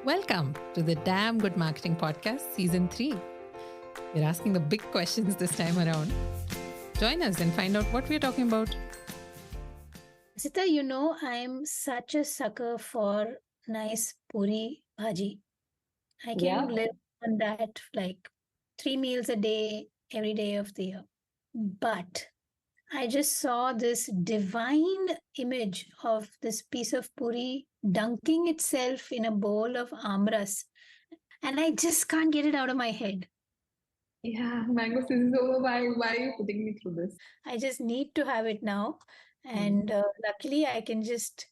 Welcome to the Damn Good Marketing Podcast, Season 3. We're asking the big questions this time around. Join us and find out what we're talking about. Hasita, I'm such a sucker for nice puri bhaji. I can live on that like 3 meals a day, every day of the year. But I just saw this divine image of this piece of puri dunking itself in a bowl of amras. And I just can't get it out of my head. Yeah, mango season is over. Why are you putting me through this? I just need to have it now. And luckily, I can just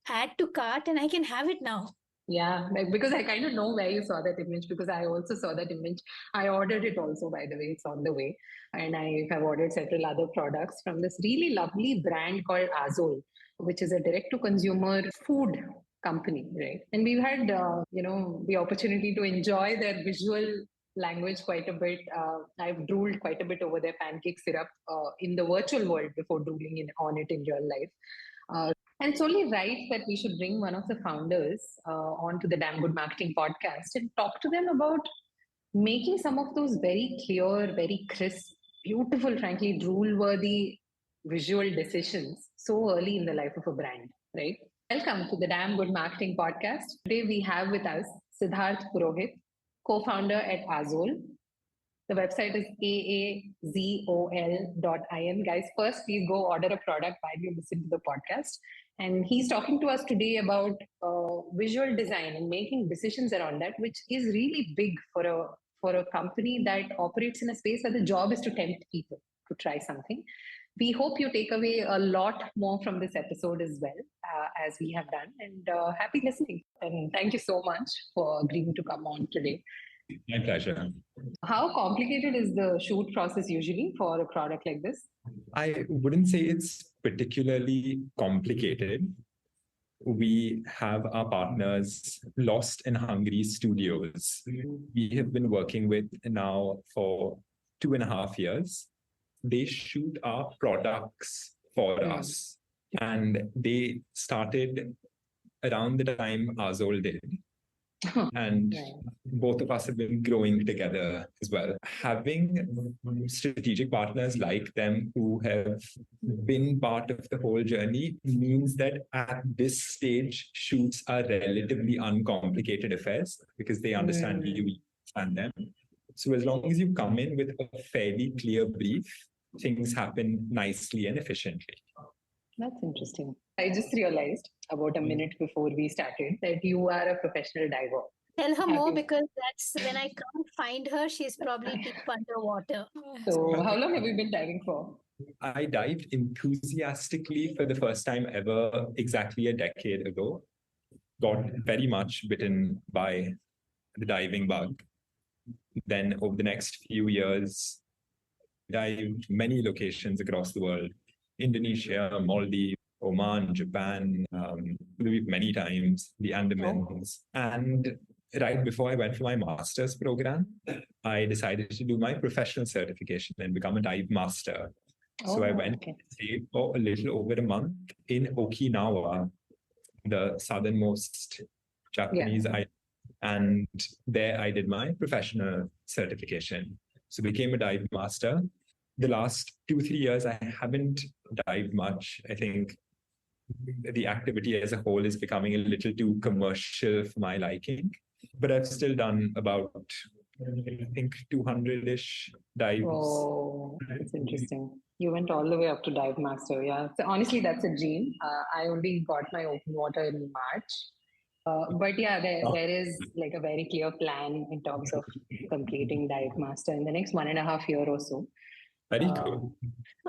add to cart and I can have it now. Yeah, because I kind of know where you saw that image because I also saw that image. I ordered it also, by the way, it's on the way. And I have ordered several other products from this really lovely brand called Aazol, which is a direct-to-consumer food company, right? And we've had, the opportunity to enjoy their visual language quite a bit. I've drooled quite a bit over their pancake syrup in the virtual world before drooling on it in real life. And it's only right that we should bring one of the founders onto the Damn Good Marketing podcast and talk to them about making some of those very clear, very crisp, beautiful, frankly, drool-worthy visual decisions so early in the life of a brand, right? Welcome to the Damn Good Marketing podcast. Today we have with us Siddharth Purohit, co-founder at Aazol. The website is aazol.in. Guys, first, please go order a product while you listen to the podcast. And he's talking to us today about visual design and making decisions around that, which is really big for a company that operates in a space where the job is to tempt people to try something. We hope you take away a lot more from this episode as well, as we have done. And happy listening. And thank you so much for agreeing to come on today. My pleasure. How complicated is the shoot process usually for a product like this? I wouldn't say it's particularly complicated. We have our partners, Lost and Hungry Studios. We have been working with now for 2.5 years. They shoot our products for us. And they started around the time Aazol did. And both of us have been growing together as well. Having strategic partners like them who have been part of the whole journey means that at this stage, shoots are relatively uncomplicated affairs because they understand you, we understand them. So as long as you come in with a fairly clear brief, things happen nicely and efficiently. That's interesting. I just realized about a minute before we started that you are a professional diver. Tell her more because that's when I can't find her, she's probably deep underwater. So how long have you been diving for? I dived enthusiastically for the first time ever exactly a decade ago. Got very much bitten by the diving bug. Then over the next few years, dived many locations across the world. Indonesia, Maldives, Oman, Japan, many times, the Andamans. And right before I went for my master's program, I decided to do my professional certification and become a dive master. So I went and stayed for a little over a month in Okinawa, the southernmost Japanese island. And there I did my professional certification. So became a dive master. The last 2-3 years, I haven't dived much. I think the activity as a whole is becoming a little too commercial for my liking. But I've still done about, 200-ish dives. Oh, that's interesting. You went all the way up to dive master, yeah. So honestly, that's a dream. I only got my open water in March. But yeah, there is like a very clear plan in terms of completing dive master in the next 1.5 years or so. Very cool.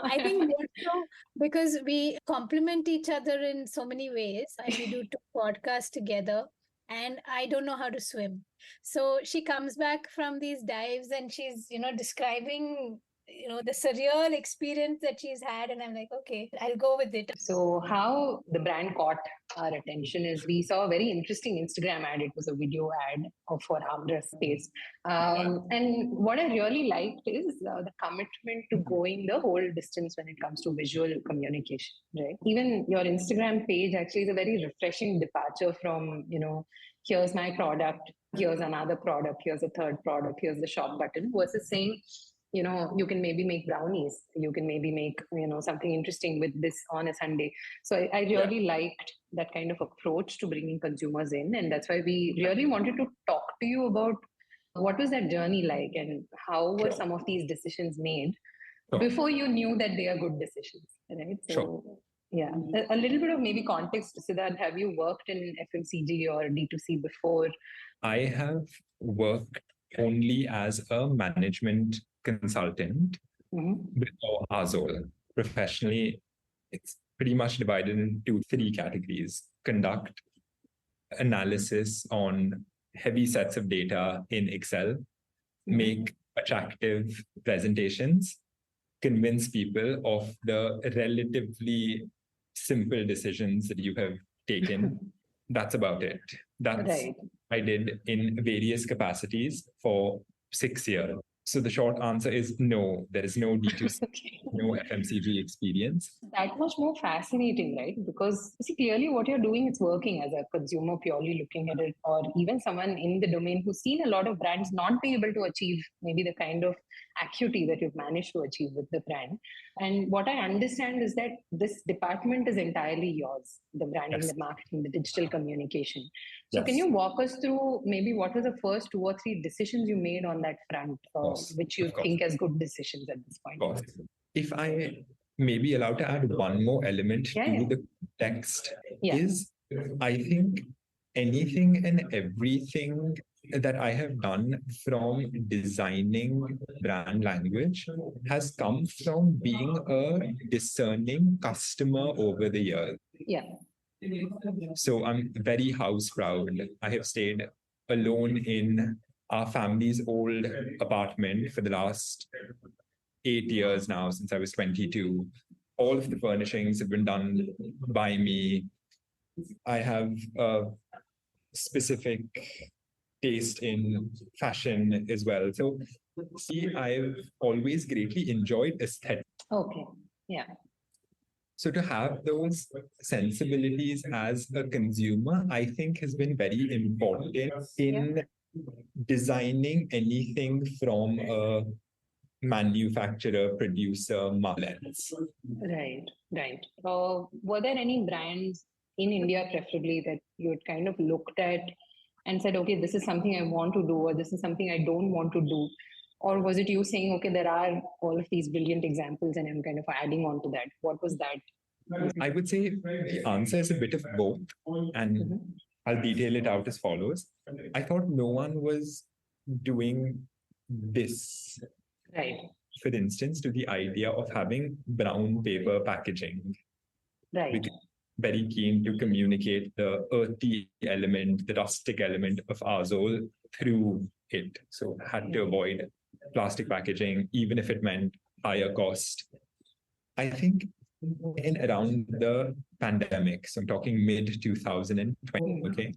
I think also because we complement each other in so many ways. We do 2 podcasts together and I don't know how to swim. So she comes back from these dives and she's, describing, the surreal experience that she's had. And I'm like, okay, I'll go with it. So how the brand caught our attention is we saw a very interesting Instagram ad. It was a video ad for armrest space. And what I really liked is the commitment to going the whole distance when it comes to visual communication, right? Even your Instagram page actually is a very refreshing departure from, here's my product, here's another product, here's a third product, here's the shop button, versus saying, you can maybe make brownies, you can maybe make, something interesting with this on a Sunday. So I really liked that kind of approach to bringing consumers in. And that's why we really wanted to talk to you about what was that journey like and how were some of these decisions made before you knew that they are good decisions, right? So, yeah, a little bit of maybe context, Siddharth. Have you worked in FMCG or D2C before? I have worked only as a management consultant before Aazol. Professionally, it's pretty much divided into 3 categories: conduct analysis on heavy sets of data in Excel, make attractive presentations, convince people of the relatively simple decisions that you have taken. That's about it. That's right. I did in various capacities for 6 years. So the short answer is no, there is no D2C, no FMCG experience. That much more fascinating, right? Because see, clearly what you're doing is working as a consumer purely looking at it, or even someone in the domain who's seen a lot of brands not be able to achieve maybe the kind of acuity that you've managed to achieve with the brand. And what I understand is that this department is entirely yours, the branding, the marketing, the digital communication. So can you walk us through maybe what was the first 2 or 3 decisions you made on that front, which you think as good decisions at this point? If I may be allowed to add one more element to the text, is I think anything and everything that I have done from designing brand language has come from being a discerning customer over the years. Yeah. So I'm very house proud. I have stayed alone in our family's old apartment for the last 8 years now, since I was 22. All of the furnishings have been done by me. I have a specific taste in fashion as well. So see, I've always greatly enjoyed aesthetics. Okay. Yeah. So to have those sensibilities as a consumer, I think has been very important in designing anything from a manufacturer, producer, lens. Right. Were there any brands in India, preferably, that you had kind of looked at and said, okay, this is something I want to do, or this is something I don't want to do? Or was it you saying, okay, there are all of these brilliant examples and I'm kind of adding on to that? What was that? I would say the answer is a bit of both, and I'll detail it out as follows. I thought no one was doing this. Right. For instance, to the idea of having brown paper packaging. Right. Because very keen to communicate the earthy element, the rustic element of Aazol through it. So had to avoid plastic packaging, even if it meant higher cost. I think in around the pandemic, so I'm talking mid-2020, okay?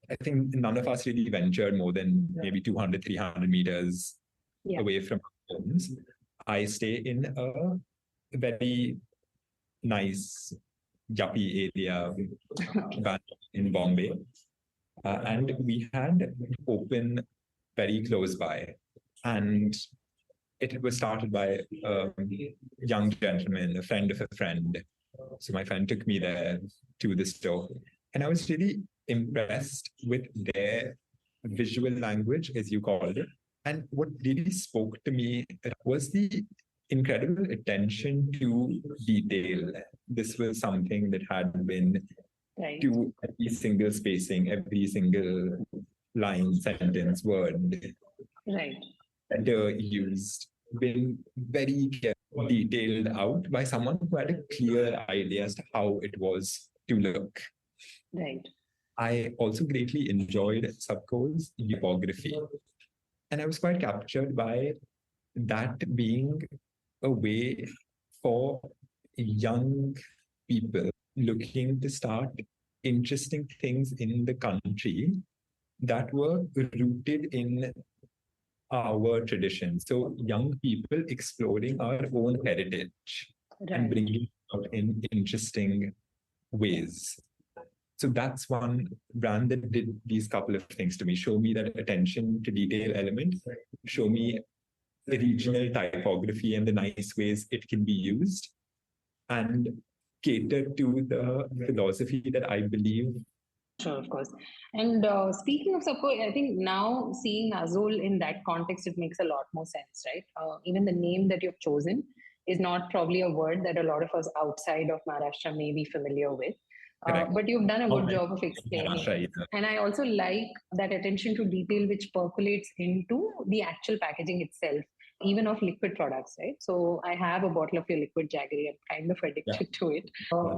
I think none of us really ventured more than maybe 200, 300 meters away from our homes. I stay in a very nice yuppie area in Bombay. And we had open very close by. And it was started by a young gentleman, a friend of a friend. So my friend took me there to the store. And I was really impressed with their visual language, as you called it. And what really spoke to me was the incredible attention to detail. This was something that had been to every single spacing, every single line, sentence, word. Right. Used, been very detailed out by someone who had a clear idea as to how it was to look. Right. I also greatly enjoyed Subco's typography. And I was quite captured by that being a way for young people looking to start interesting things in the country that were rooted in our tradition. So young people exploring our own heritage and bringing it out in interesting ways. So that's one brand that did these couple of things to me. Show me that attention to detail element, show me the regional typography and the nice ways it can be used, and cater to the philosophy that I believe. Sure, of course. And speaking of support, I think now seeing Aazol in that context, it makes a lot more sense, right? Even the name that you've chosen is not probably a word that a lot of us outside of Maharashtra may be familiar with. But you've done a good job of explaining. And I also like that attention to detail which percolates into the actual packaging itself, even of liquid products, right? So I have a bottle of your liquid jaggery. I'm kind of addicted to it,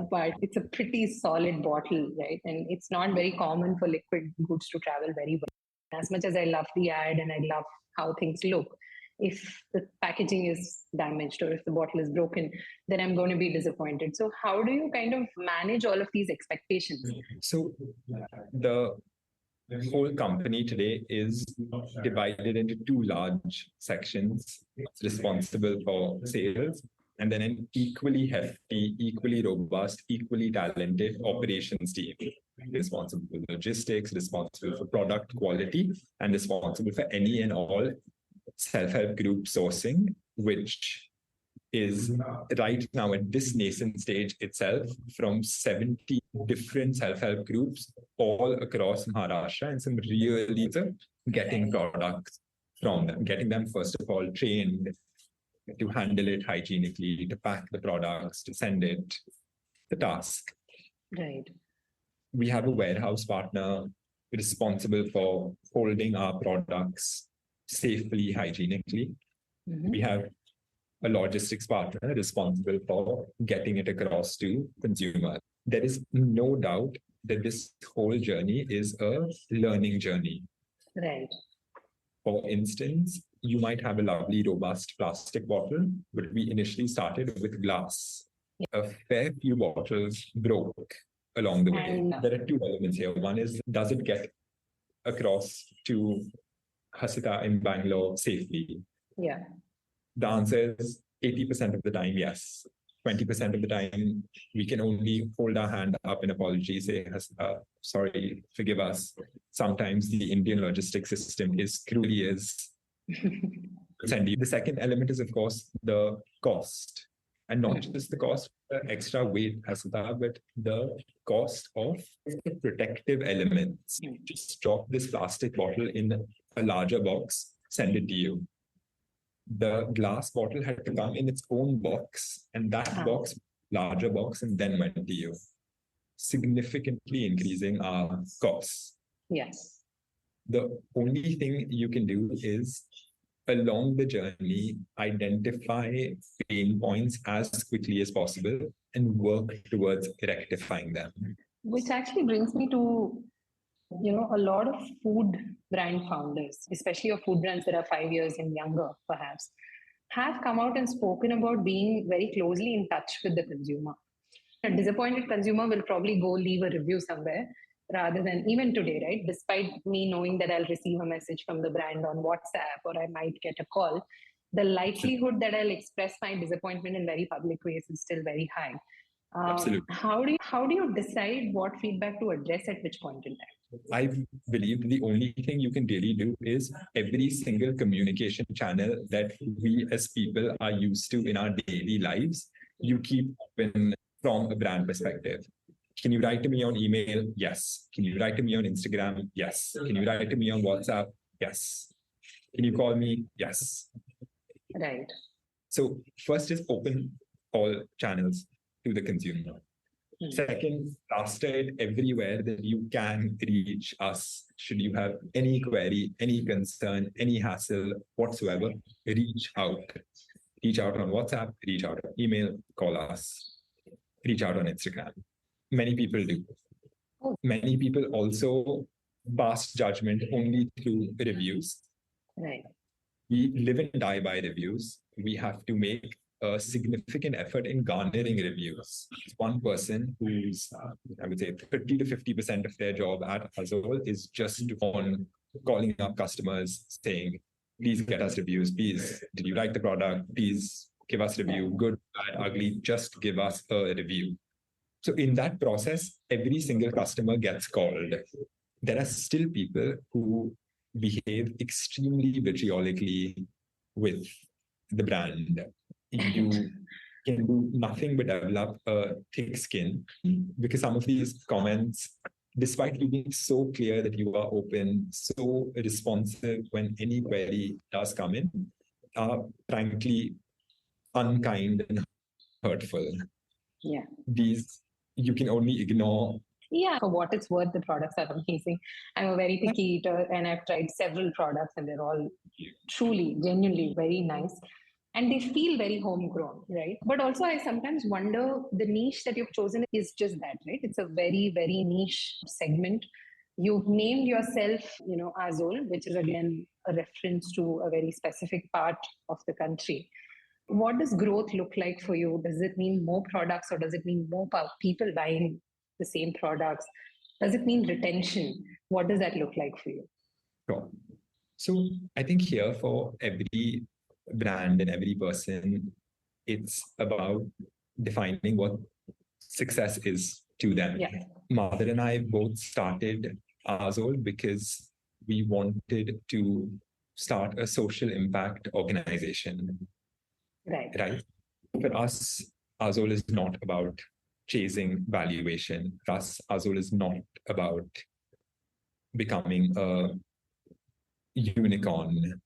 but it's a pretty solid bottle, right? And it's not very common for liquid goods to travel very well. As much as I love the ad and I love how things look, if the packaging is damaged or if the bottle is broken, then I'm going to be disappointed. So how do you kind of manage all of these expectations? So the whole company today is divided into two large sections. It's responsible for sales, and then an equally hefty, equally robust, equally talented operations team. Responsible for logistics, responsible for product quality, and responsible for any and all self-help group sourcing, which is right now at this nascent stage itself from 70 different self-help groups all across Maharashtra, and some really getting products from them, getting them first of all trained to handle it hygienically, to pack the products, to send it, the task. Right. We have a warehouse partner responsible for holding our products safely, hygienically. We have a logistics partner responsible for getting it across to consumers. There is no doubt that this whole journey is a learning journey. Right. For instance, you might have a lovely, robust plastic bottle, but we initially started with glass. A fair few bottles broke along the way. There are two elements here. One is, does it get across to Hasita in Bangalore safely? Yeah. The answer is 80% of the time, yes. 20% of the time, we can only hold our hand up in apology, say, sorry, forgive us. Sometimes the Indian logistics system is cruelly is. The second element is, of course, the cost. And not just the cost, the extra weight, Hasita, but the cost of the protective elements. Just drop this plastic bottle in a larger box, send it to you. The glass bottle had to come in its own box, and that box, larger box, and then went to you, significantly increasing our costs. Yes. The only thing you can do is, along the journey, identify pain points as quickly as possible and work towards rectifying them. Which actually brings me to, a lot of food brand founders, especially of food brands that are 5 years and younger, perhaps, have come out and spoken about being very closely in touch with the consumer. A disappointed consumer will probably go leave a review somewhere rather than, even today, right? Despite me knowing that I'll receive a message from the brand on WhatsApp or I might get a call, the likelihood that I'll express my disappointment in very public ways is still very high. Absolutely. How do you decide what feedback to address at which point in time? I believe the only thing you can really do is every single communication channel that we as people are used to in our daily lives, you keep open from a brand perspective. Can you write to me on email? Yes. Can you write to me on Instagram? Yes. Can you write to me on WhatsApp? Yes. Can you call me? Yes. Right. So first is open all channels to the consumer. Second, plaster it everywhere that you can reach us. Should you have any query, any concern, any hassle whatsoever, reach out. Reach out on WhatsApp, reach out on email, call us, reach out on Instagram. Many people do. Many people also pass judgment only through reviews. Right. We live and die by reviews. We have to make a significant effort in garnering reviews. One person who's, I would say, 30 to 50% of their job at Aazol is just on calling up customers saying, please get us reviews. Please, did you like the product? Please give us a review. Good, bad, ugly, just give us a review. So in that process, every single customer gets called. There are still people who behave extremely vitriolically with the brand. You can do nothing but develop a thick skin because some of these comments, despite you being so clear that you are open, so responsive when any query does come in, are frankly unkind and hurtful. Yeah. These you can only ignore. Yeah, for what it's worth, the products are amazing. I'm a very picky eater and I've tried several products and they're all truly, genuinely very nice. And they feel very homegrown, right? But also I sometimes wonder the niche that you've chosen is just that, right? It's a very, very niche segment. You've named yourself, Aazol, which is again a reference to a very specific part of the country. What does growth look like for you? Does it mean more products or does it mean more people buying the same products? Does it mean retention? What does that look like for you? Sure. So I think here for every brand and every person, it's about defining what success is to them. Yeah. Mother and I both started Aazol because we wanted to start a social impact organization. Right. For us, Aazol is not about chasing valuation. For us, Aazol is not about becoming a unicorn.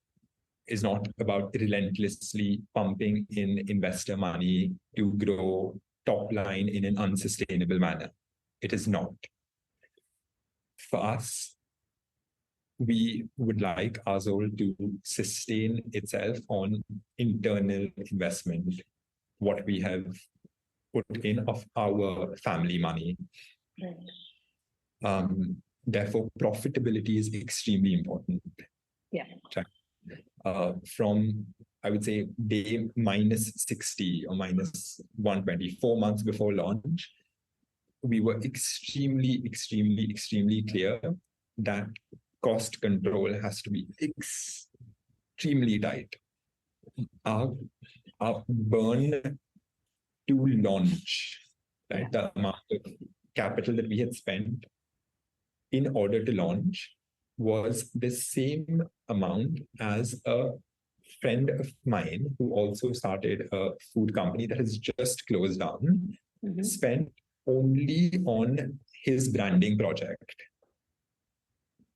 Is not about relentlessly pumping in investor money to grow top line in an unsustainable manner. It is not. For us, we would like Aazol to sustain itself on internal investment, what we have put in of our family money. Right. Therefore, profitability is extremely important. Yeah. From, I would say, day minus 60 or minus 120, 4 months before launch, we were extremely, extremely, extremely clear that cost control has to be extremely tight. Our burn to launch, right? The amount of capital that we had spent in order to launch was the same amount as a friend of mine who also started a food company that has just closed down, spent only on his branding project.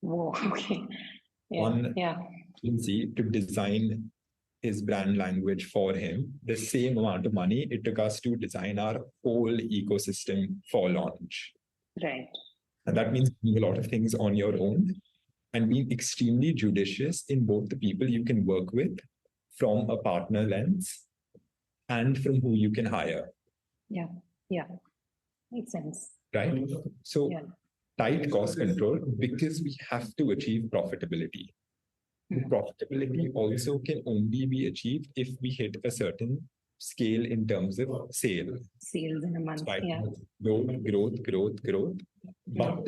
Whoa, okay. Yeah. One agency to design his brand language for him, the same amount of money it took us to design our whole ecosystem for launch. Right. And that means doing a lot of things on your own and being extremely judicious in both the people you can work with from a partner lens and from who you can hire. Yeah. Makes sense. Right? So tight cost control because we have to achieve profitability. Profitability also can only be achieved if we hit a certain scale in terms of sales. Sales in a month. Right? Yeah. Growth. But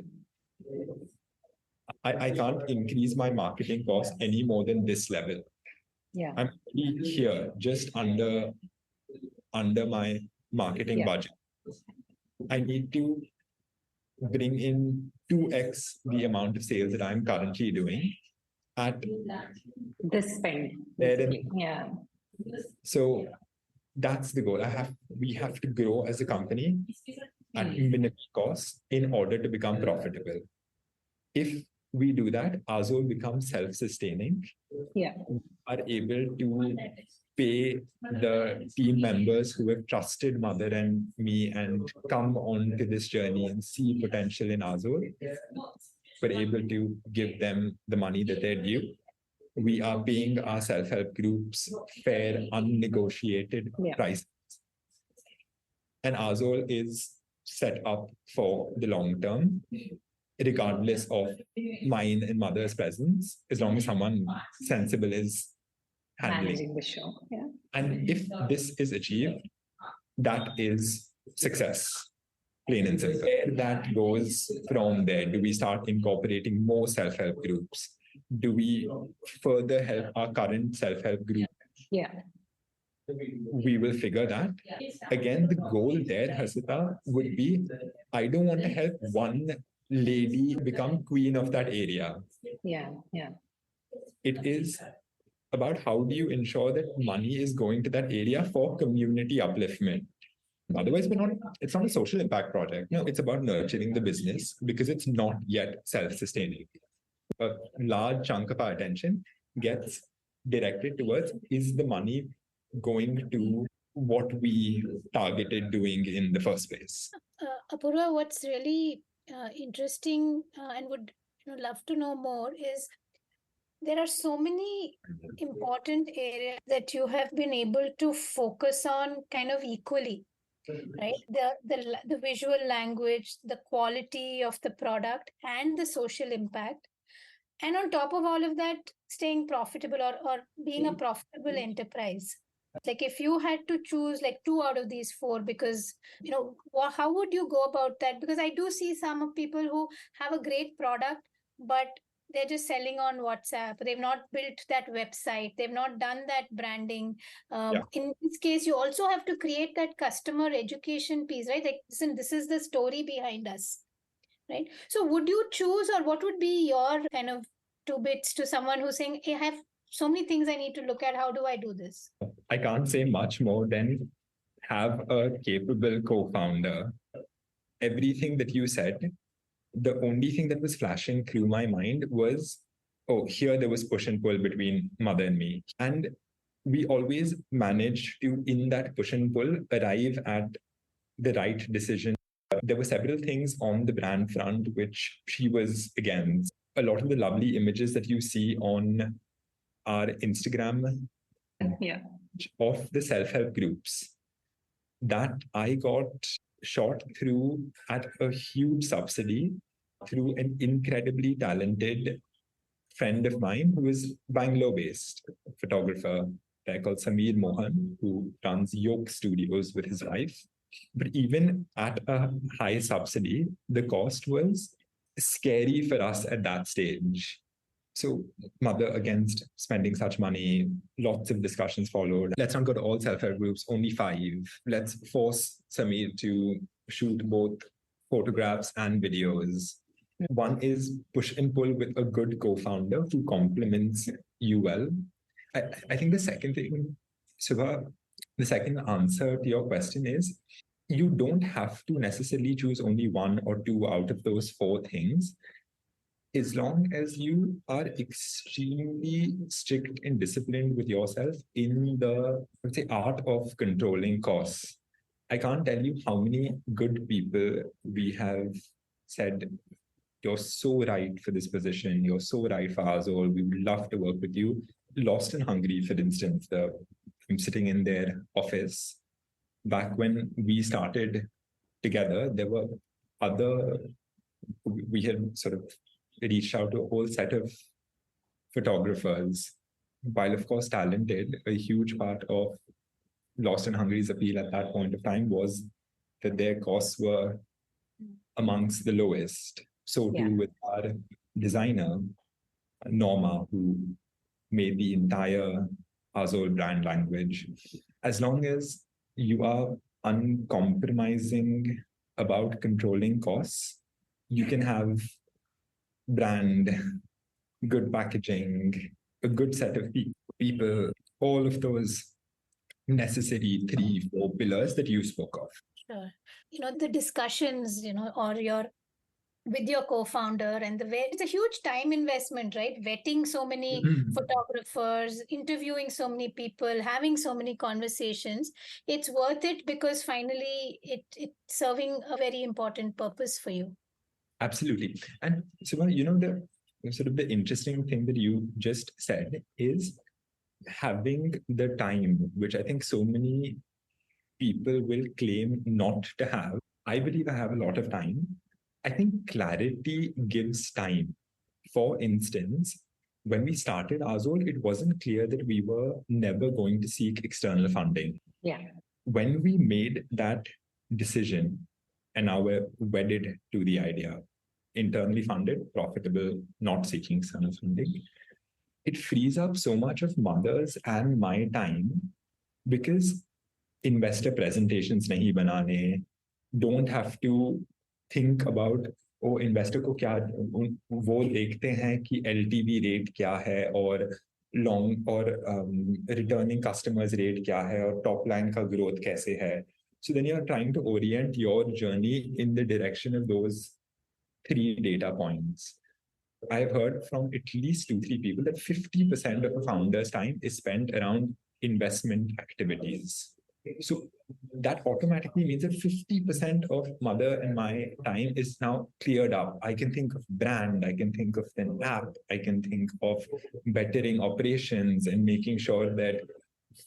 I can't increase my marketing cost any more than this level. Yeah. I'm here just under my marketing budget. I need to bring in 2x the amount of sales that I'm currently doing at this spend. Yeah. So that's the goal. We have to grow as a company at minimal cost in order to become profitable. If we do that, Aazol becomes self-sustaining. Yeah. We are able to pay the team members who have trusted Mother and me and come on to this journey and see potential in Aazol. We're able to give them the money that they're due. We are paying our self-help groups fair, unnegotiated prices. And Aazol is set up for the long term, regardless of mine and Mother's presence, as long as someone sensible is managing the show. Yeah. And if this is achieved, that is success, plain and simple. That goes from there. Do we start incorporating more self-help groups? Do we further help our current self-help group? Yeah. we will figure that. Again, the goal there, Hasita, would be, I don't want to help one lady become queen of that area. Yeah. It is about how do you ensure that money is going to that area for community upliftment. Otherwise, it's not a social impact project. No, it's about nurturing the business because it's not yet self-sustaining. A large chunk of our attention gets directed towards, is the money going to what we targeted doing in the first place? Apurva, what's really interesting and would love to know more is there are so many important areas that you have been able to focus on kind of equally, right? The visual language, the quality of the product, and the social impact. And on top of all of that, staying profitable or being a profitable enterprise. Like if you had to choose like 2 out of these 4, because, how would you go about that? Because I do see some of people who have a great product, but they're just selling on WhatsApp. They've not built that website. They've not done that branding. In this case, you also have to create that customer education piece, right? Like, listen, this is the story behind us, right? So would you choose, or what would be your kind of 2 bits to someone who's saying, hey, I have so many things I need to look at. How do I do this? I can't say much more than have a capable co-founder. Everything that you said, the only thing that was flashing through my mind was, here there was push and pull between mother and me. And we always managed to, in that push and pull, arrive at the right decision. There were several things on the brand front which she was against. A lot of the lovely images that you see on our Instagram of the self-help groups that I got shot through at a huge subsidy through an incredibly talented friend of mine who is Bangalore-based photographer. They're called Sameer Mohan, who runs Yoke Studios with his wife. But even at a high subsidy, the cost was scary for us at that stage. So mother against spending such money, lots of discussions followed. Let's not go to all self-help groups, only 5. Let's force Sameer to shoot both photographs and videos. One is push and pull with a good co-founder who complements you well. I think the second thing, Subha, the second answer to your question is, you don't have to necessarily choose only 1 or 2 out of those 4 things. As long as you are extremely strict and disciplined with yourself in the, let's say, art of controlling costs. I can't tell you how many good people we have said, you're so right for this position. You're so right for Aazol. We would love to work with you. Lost and Hungry, for instance, I'm sitting in their office. Back when we started together, there were we had sort of reached out to a whole set of photographers. While, of course, talented, a huge part of Lost and Hungry's appeal at that point of time was that their costs were amongst the lowest. So too with our designer, Norma, who made the entire Aazol brand language. As long as you are uncompromising about controlling costs, you can have brand, good packaging, a good set of people, all of those necessary 3, 4 pillars that you spoke of. Sure. The discussions, or with your co-founder and it's a huge time investment, right? Vetting so many photographers, interviewing so many people, having so many conversations. It's worth it because finally it's serving a very important purpose for you. Absolutely. And Subha, the interesting thing that you just said is having the time, which I think so many people will claim not to have. I believe I have a lot of time. I think clarity gives time. For instance, when we started Aazol, it wasn't clear that we were never going to seek external funding. Yeah. When we made that decision, and now we're wedded to the idea, internally funded, profitable, not seeking external funding, it frees up so much of mother's and my time because investor presentations nahi banane, don't have to think about investor को क्या वो देखते हैं कि LTV rate क्या है और long और returning customers rate क्या है और top line का growth कैसे है. So then you're trying to orient your journey in the direction of those 3 data points. I've heard from at least 2-3 people that 50% of a founder's time is spent around investment activities. So that automatically means that 50% of mother and my time is now cleared up. I can think of brand, I can think of an app, I can think of bettering operations and making sure that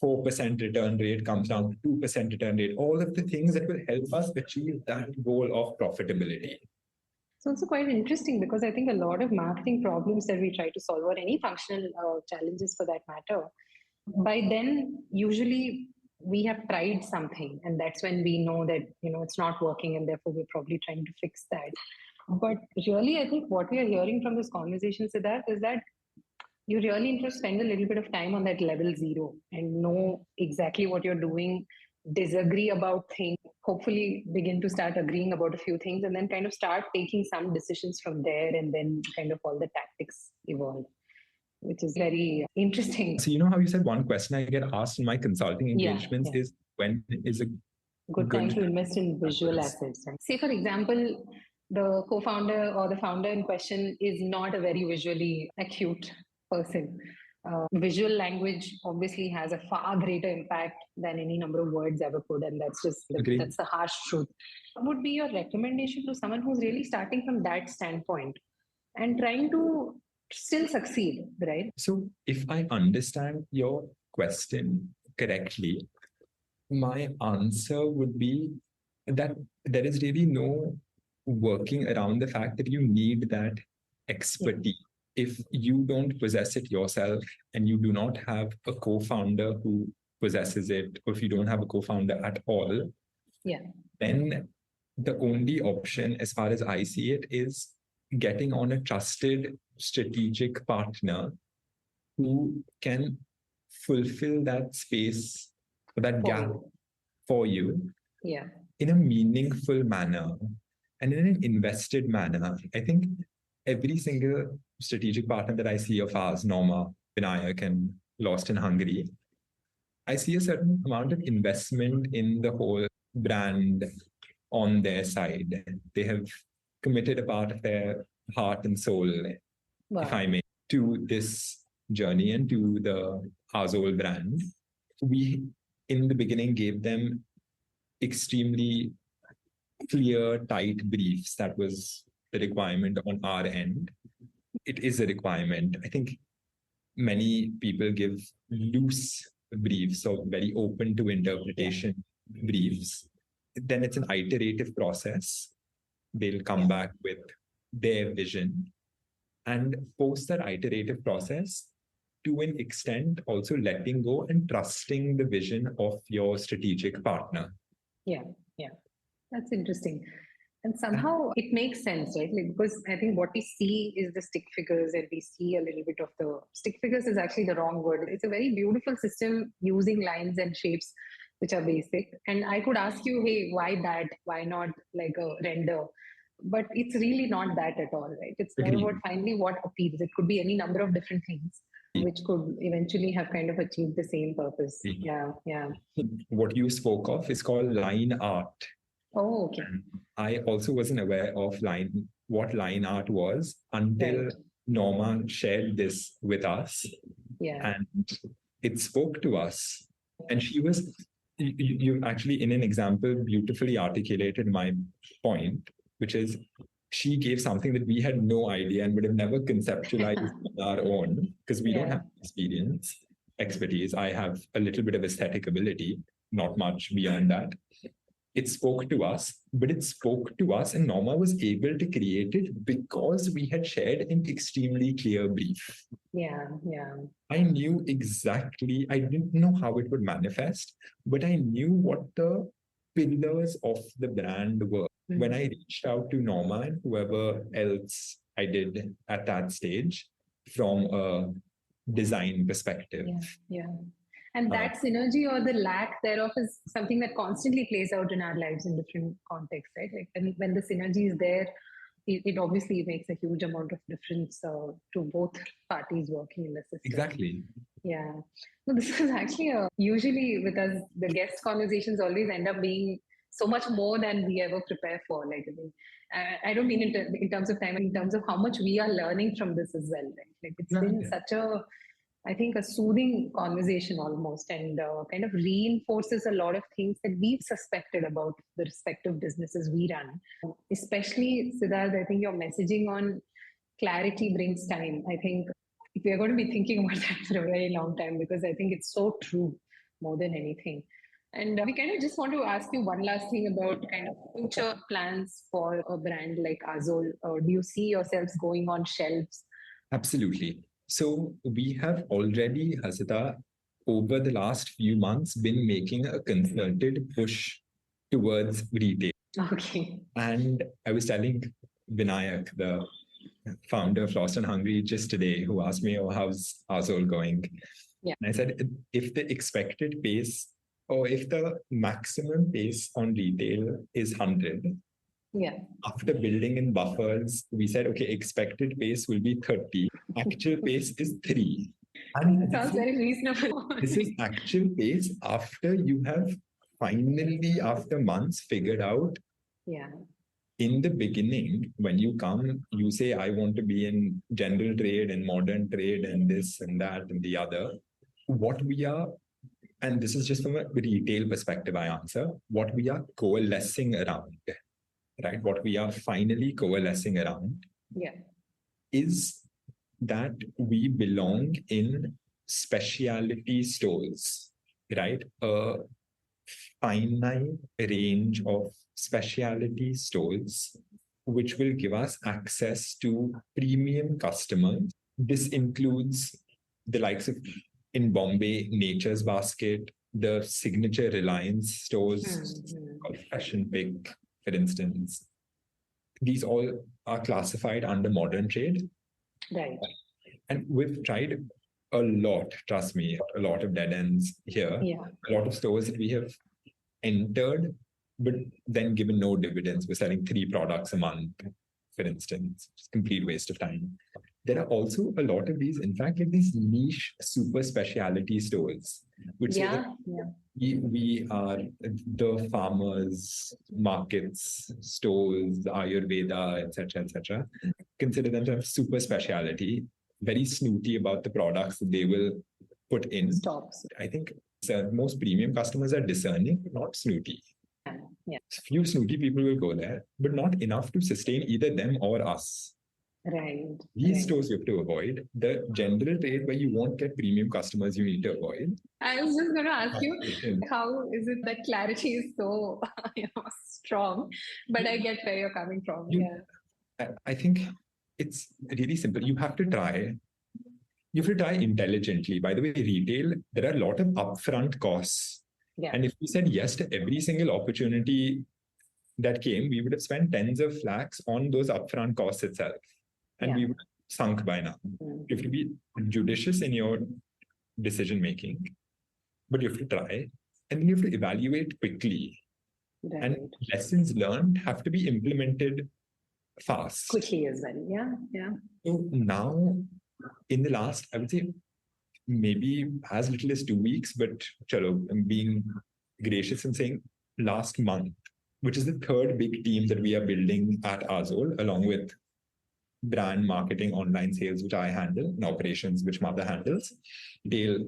4% return rate comes down to 2% return rate, all of the things that will help us achieve that goal of profitability. So it's also quite interesting because I think a lot of marketing problems that we try to solve, or any functional challenges for that matter, by then usually we have tried something, and that's when we know that it's not working, and therefore we're probably trying to fix that. But really, I think what we are hearing from this conversation, Siddharth, is that you really need to spend a little bit of time on that level 0 and know exactly what you're doing, disagree about things, hopefully begin to start agreeing about a few things, and then kind of start taking some decisions from there, and then kind of all the tactics evolve, which is very interesting. So how you said one question I get asked in my consulting engagements is, when is a good time to invest in visual assets? Right? Say, for example, the co-founder or the founder in question is not a very visually acute person. Visual language obviously has a far greater impact than any number of words ever could, and that's the harsh truth. What would be your recommendation to someone who's really starting from that standpoint and trying to still succeed, right? So if I understand your question correctly, my answer would be that there is really no working around the fact that you need that expertise. If you don't possess it yourself and you do not have a co-founder who possesses it, or if you don't have a co-founder at all, then the only option, as far as I see it, is getting on a trusted strategic partner who can fulfill that space, that gap for you in a meaningful manner and in an invested manner. I think every single strategic partner that I see of ours, Norma, Vinayak, and Lost in Hungary, I see a certain amount of investment in the whole brand on their side. They have committed a part of their heart and soul, if I may, to this journey and to the Aazol brand. We, in the beginning, gave them extremely clear, tight briefs. That was the requirement on our end. It is a requirement. I think many people give loose briefs or very open to interpretation briefs. Then it's an iterative process. They'll come back with their vision, and post that iterative process, to an extent also letting go and trusting the vision of your strategic partner. That's interesting. And somehow it makes sense, right? Because I think what we see is the stick figures, and we see a little bit of the stick figures is actually the wrong word. It's a very beautiful system using lines and shapes, which are basic. And I could ask you, hey, why that? Why not like a render? But it's really not that at all, right? It's more about finally what appeals. It could be any number of different things which could eventually have kind of achieved the same purpose. What you spoke of is called line art. Oh, okay. And I also wasn't aware of what line art was until Norma shared this with us. And it spoke to us. And she was, you actually, in an example, beautifully articulated my point, which is she gave something that we had no idea and would have never conceptualized on our own, because we don't have expertise. I have a little bit of aesthetic ability, not much beyond that. It spoke to us, but it spoke to us, and Norma was able to create it because we had shared an extremely clear brief. I knew exactly, I didn't know how it would manifest, but I knew what the pillars of the brand were. When I reached out to Norma and whoever else I did at that stage from a design perspective. And that synergy or the lack thereof is something that constantly plays out in our lives in different contexts, right? Like when the synergy is there, it obviously makes a huge amount of difference to both parties working in the system. Exactly. Yeah. No, this is actually usually with us, the guest conversations always end up being so much more than we ever prepare for. Like, I don't mean in terms of time, in terms of how much we are learning from this as well. Right? Like, it's been such I think, a soothing conversation almost, and kind of reinforces a lot of things that we've suspected about the respective businesses we run. Especially, Siddharth, I think your messaging on clarity brings time. I think we are going to be thinking about that for a very long time, because I think it's so true more than anything. And we kind of just want to ask you one last thing about kind of future plans for a brand like Aazol. Do you see yourselves going on shelves? Absolutely. So we have already, Hasita, over the last few months, been making a concerted push towards retail. Okay. And I was telling Vinayak, the founder of Lost and Hungry, just today, who asked me, "Oh, how's Aazol going?" Yeah. And I said, if the expected pace, or if the maximum pace on retail is 100, yeah. After building in buffers, we said, okay, expected pace will be 30. Actual pace is 3. And sounds very reasonable. This is actual pace after you have finally, after months, figured out. Yeah. In the beginning, when you come, you say, I want to be in general trade and modern trade and this and that and the other. What we are, and this is just from a retail perspective, I answer, what we are coalescing around, right? What we are finally coalescing around is that we belong in specialty stores, right? A finite range of specialty stores, which will give us access to premium customers. This includes the likes of, in Bombay, Nature's Basket, the signature Reliance stores, called Fashion Pick, for instance. These all are classified under modern trade. Right. And we've tried a lot, trust me, a lot of dead ends here. Yeah. A lot of stores that we have entered, but then given no dividends. We're selling 3 products a month, for instance. It's a complete waste of time. There are also a lot of these, in fact, like these niche super specialty stores, which say that we are the farmers, markets, stores, Ayurveda, etc., consider them to have super specialty, very snooty about the products that they will put in. Stocks. I think most premium customers are discerning, not snooty. Yeah. Few snooty people will go there, but not enough to sustain either them or us. Right. These stores you have to avoid. The general trade where you won't get premium customers, you need to avoid. I was just going to ask you, how is it that clarity is so strong? But I get where you're coming from. I think it's really simple. You have to try intelligently. By the way, retail, there are a lot of upfront costs. Yeah. And if we said yes to every single opportunity that came, we would have spent tens of lakhs on those upfront costs itself. And we would have sunk by now. You have to be judicious in your decision making, but you have to try. And then you have to evaluate quickly. Right. And lessons learned have to be implemented fast. Quickly as well. Yeah. So now, in the last, I would say, maybe as little as 2 weeks, but chalo, I'm being gracious and saying last month, which is the third big team that we are building at Aazol, along with brand marketing, online sales, which I handle, and operations, which Mother handles. The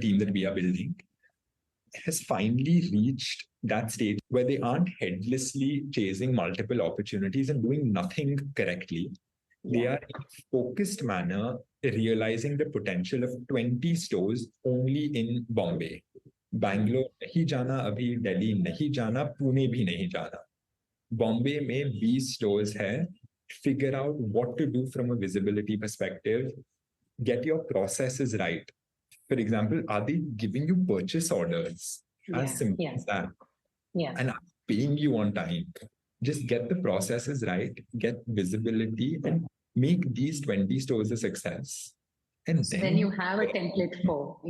team that we are building has finally reached that stage where they aren't headlessly chasing multiple opportunities and doing nothing correctly. They are in a focused manner realizing the potential of 20 stores only in Bombay. Bangalore nahi jana, abhi Delhi nahi jana, Pune bhi nahi jana. Bombay mein 20 stores hai. Figure out what to do from a visibility perspective. Get your processes right. For example, are they giving you purchase orders? As simple as that. And are paying you on time? Just get the processes right, get visibility, and make these 20 stores a success. And So then you have a template for,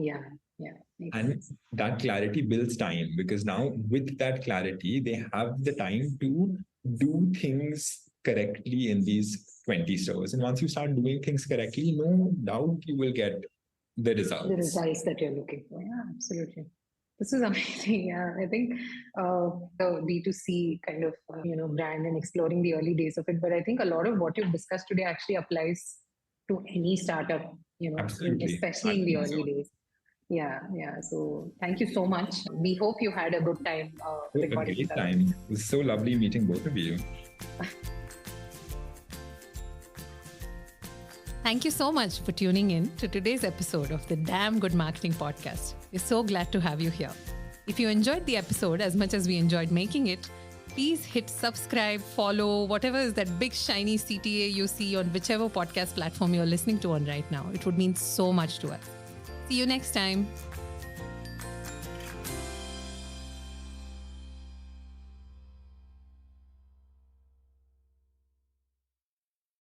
and that clarity builds time, because now with that clarity, they have the time to do things correctly in these 20 stores. And once you start doing things correctly, no doubt you will get the results. The results that you're looking for. Yeah, absolutely. This is amazing. Yeah, I think the B2C kind of brand and exploring the early days of it. But I think a lot of what you've discussed today actually applies to any startup, Absolutely. especially in the early days. Yeah. So thank you so much. We hope you had a good time recording. A great time. It was so lovely meeting both of you. Thank you so much for tuning in to today's episode of the Damn Good Marketing Podcast. We're so glad to have you here. If you enjoyed the episode as much as we enjoyed making it, please hit subscribe, follow, whatever is that big shiny CTA you see on whichever podcast platform you're listening to on right now. It would mean so much to us. See you next time.